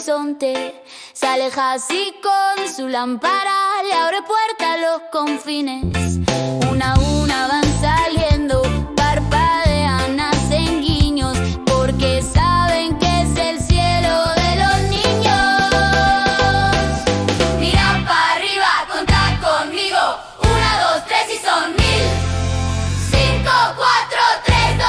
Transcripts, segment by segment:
horizonte. Se aleja así con su lámpara, le abre puerta a los confines. Una a una van saliendo, parpadean, hacen guiños, porque saben que es el cielo de los niños. Mira para arriba, contá conmigo. 1, 2, 3 y son 1000. 5, 4, 3, 2,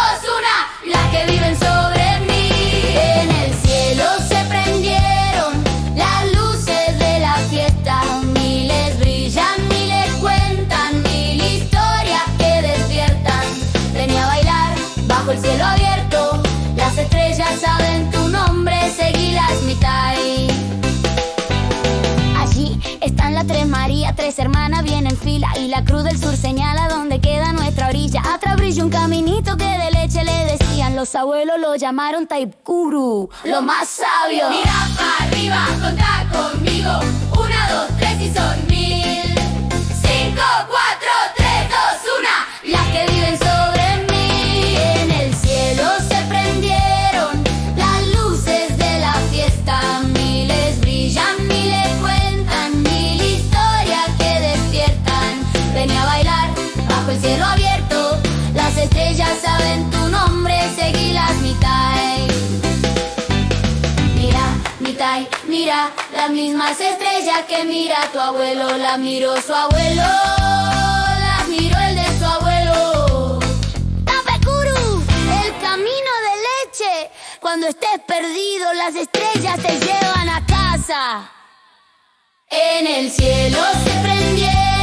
1. Las que viven sobre mí. En el cielo se prendieron las luces de la fiesta. Miles brillan, miles cuentan, 1000 historias que despiertan. Venía a bailar bajo el cielo abierto. Las estrellas saben tu nombre, seguilas mitad. Allí están las tres Marías, tres hermanas bien en fila, y la cruz del sur señala donde queda nuestra orilla. Atrás brilla un caminito que de leche le decían. Los abuelos lo llamaron Taipuru, lo más sabio. Mira para arriba, contá conmigo. 1, 2, 3 y son 1000. 5, 4, 3, 2, 1. Las que viven sobre mí. En el cielo se prendieron las luces de la fiesta. Miles brillan, miles cuentan, 1000 historias que despiertan. Venía a bailar bajo el cielo abierto. Las estrellas saben tu nombre, seguí las mitad. Mira, mitad, mira, las mismas estrellas que mira tu abuelo. La miró su abuelo, la miró el de su abuelo. Tapecuru, el camino de leche. Cuando estés perdido, las estrellas te llevan a casa. En el cielo se prendieron